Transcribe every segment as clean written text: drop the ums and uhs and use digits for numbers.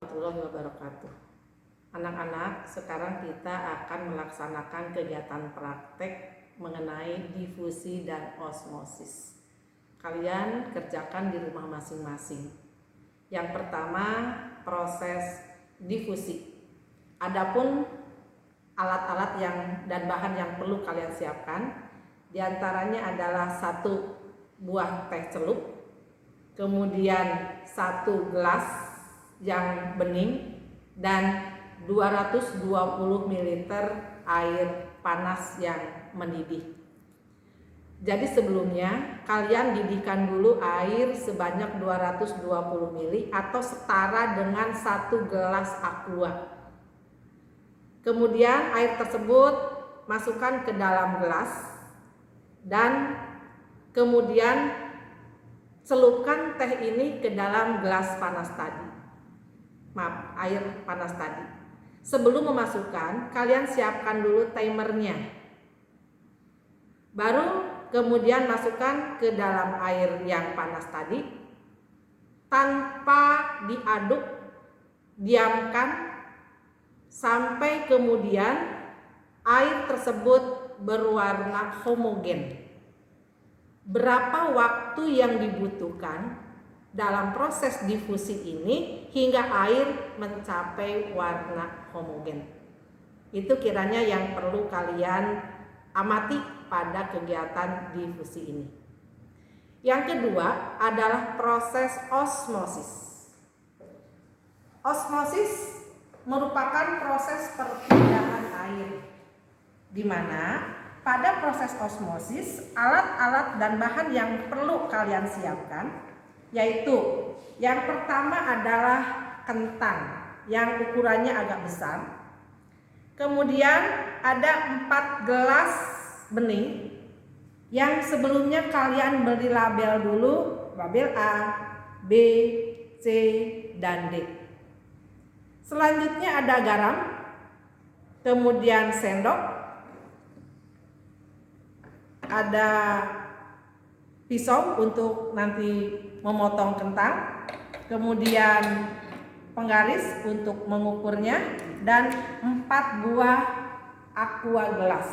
Warahmatullahi wabarakatuh. Anak-anak, sekarang kita akan melaksanakan kegiatan praktek mengenai difusi dan osmosis. Kalian kerjakan di rumah masing-masing. Yang pertama, proses difusi. Adapun alat-alat dan bahan yang perlu kalian siapkan, diantaranya adalah 1 buah teh celup, kemudian 1 gelas yang bening, dan 220 ml air panas yang mendidih. Jadi sebelumnya kalian didihkan dulu air sebanyak 220 ml atau setara dengan 1 gelas aqua. Kemudian air tersebut masukkan ke dalam gelas dan kemudian celupkan teh ini ke dalam gelas panas tadi. Air panas tadi. Sebelum memasukkan, kalian siapkan dulu timernya. Baru kemudian masukkan ke dalam air yang panas tadi. Tanpa diaduk, diamkan sampai kemudian air tersebut berwarna homogen. Berapa waktu yang dibutuhkan dalam proses difusi ini hingga air mencapai warna homogen? Itu kiranya yang perlu kalian amati pada kegiatan difusi ini. Yang kedua adalah proses osmosis. Osmosis merupakan proses perpindahan air, di mana pada proses osmosis alat-alat dan bahan yang perlu kalian siapkan yaitu yang pertama adalah kentang yang ukurannya agak besar. Kemudian ada 4 gelas bening yang sebelumnya kalian beri label dulu, label A, B, C, dan D. Selanjutnya ada garam, kemudian sendok, ada pisau untuk nanti memotong kentang, kemudian penggaris untuk mengukurnya, dan 4 buah aqua gelas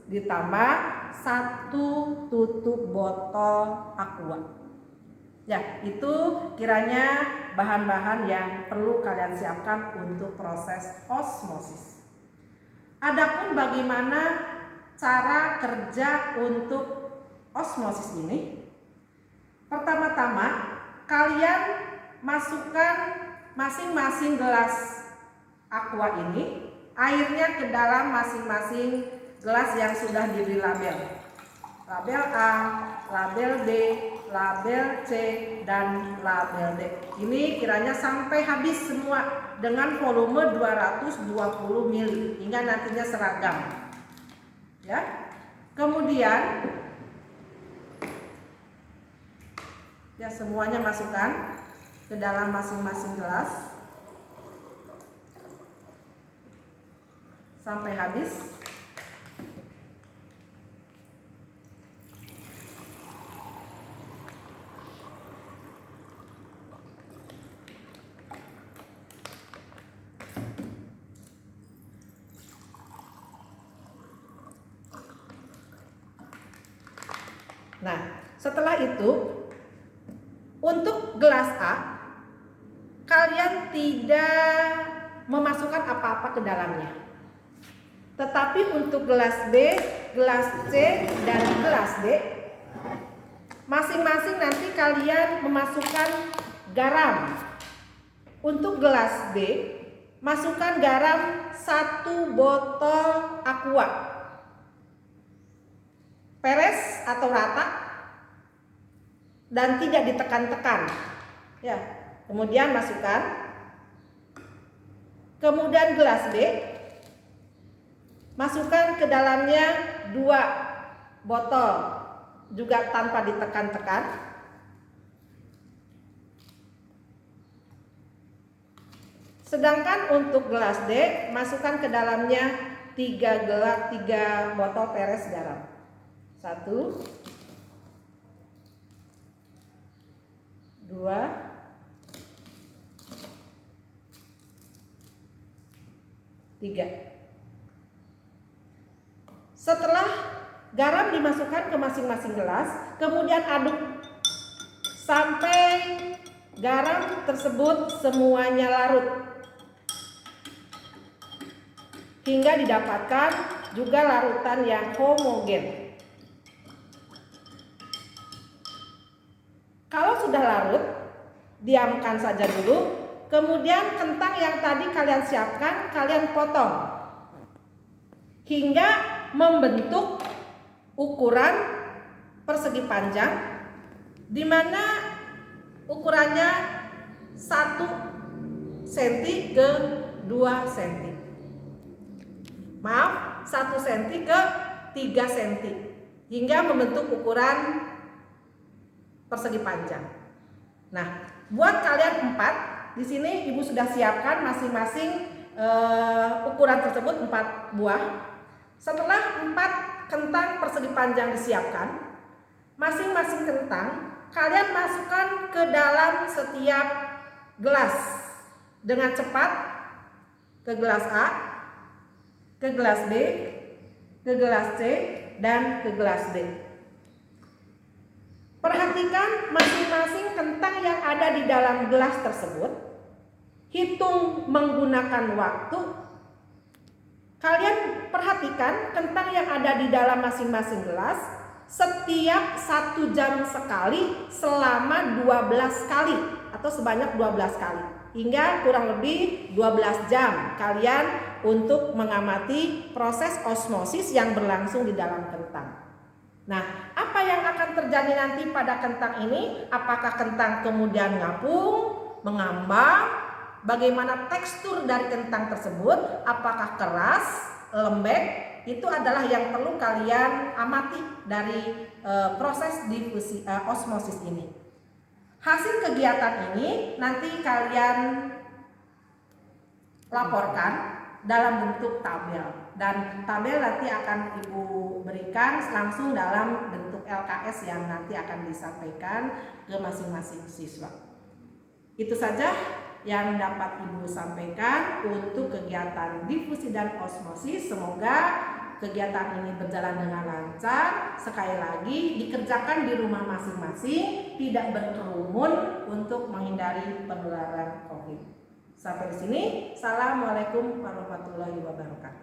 ditambah 1 tutup botol aqua. Ya, itu kiranya bahan-bahan yang perlu kalian siapkan untuk proses osmosis. Adapun bagaimana cara kerja untuk osmosis ini? Pertama-tama kalian masukkan masing-masing gelas aqua ini airnya ke dalam masing-masing gelas yang sudah diberi label. Label A, label B, label C, dan label D. Ini kiranya sampai habis semua dengan volume 220 ml hingga nantinya seragam. Ya. Kemudian ya semuanya masukkan ke dalam masing-masing gelas sampai habis. Nah, setelah itu untuk gelas A kalian tidak memasukkan apa-apa ke dalamnya. Tetapi untuk gelas B, gelas C, dan gelas D masing-masing nanti kalian memasukkan garam. Untuk gelas B masukkan garam 1 botol aqua. Peres atau rata dan tidak ditekan-tekan. Ya, kemudian masukkan. Kemudian gelas B masukkan ke dalamnya 2 botol juga tanpa ditekan-tekan. Sedangkan untuk gelas D masukkan ke dalamnya 3 botol peres garam. 1, 2, 3. Setelah garam dimasukkan ke masing-masing gelas, kemudian aduk sampai garam tersebut semuanya larut hingga didapatkan juga larutan yang homogen. Kalau sudah larut, diamkan saja dulu. Kemudian kentang yang tadi kalian siapkan, kalian potong hingga membentuk ukuran persegi panjang, di mana ukurannya 1 cm ke 2 cm. Maaf, 1 cm ke 3 cm hingga membentuk ukuran persegi panjang. Nah, buat kalian 4, di sini Ibu sudah siapkan masing-masing ukuran tersebut 4 buah. Setelah 4 kentang persegi panjang disiapkan, masing-masing kentang kalian masukkan ke dalam setiap gelas dengan cepat, ke gelas A, ke gelas B, ke gelas C, dan ke gelas D. Perhatikan masing-masing kentang yang ada di dalam gelas tersebut. Hitung menggunakan waktu. Kalian perhatikan kentang yang ada di dalam masing-masing gelas setiap 1 jam sekali selama 12 kali atau sebanyak 12 kali. Hingga kurang lebih 12 jam kalian untuk mengamati proses osmosis yang berlangsung di dalam kentang. Nah, apa yang akan terjadi nanti pada kentang ini? Apakah kentang kemudian ngapung, mengambang? Bagaimana tekstur dari kentang tersebut? Apakah keras, lembek? Itu adalah yang perlu kalian amati dari proses difusi osmosis ini. Hasil kegiatan ini nanti kalian laporkan dalam bentuk tabel, dan tabel nanti akan Ibu berikan langsung dalam bentuk LKS yang nanti akan disampaikan ke masing-masing siswa. Itu saja yang dapat Ibu sampaikan untuk kegiatan difusi dan osmosis. Semoga kegiatan ini berjalan dengan lancar. Sekali lagi, dikerjakan di rumah masing-masing, tidak berkerumun untuk menghindari penularan COVID. Sampai di sini. Assalamualaikum warahmatullahi wabarakatuh.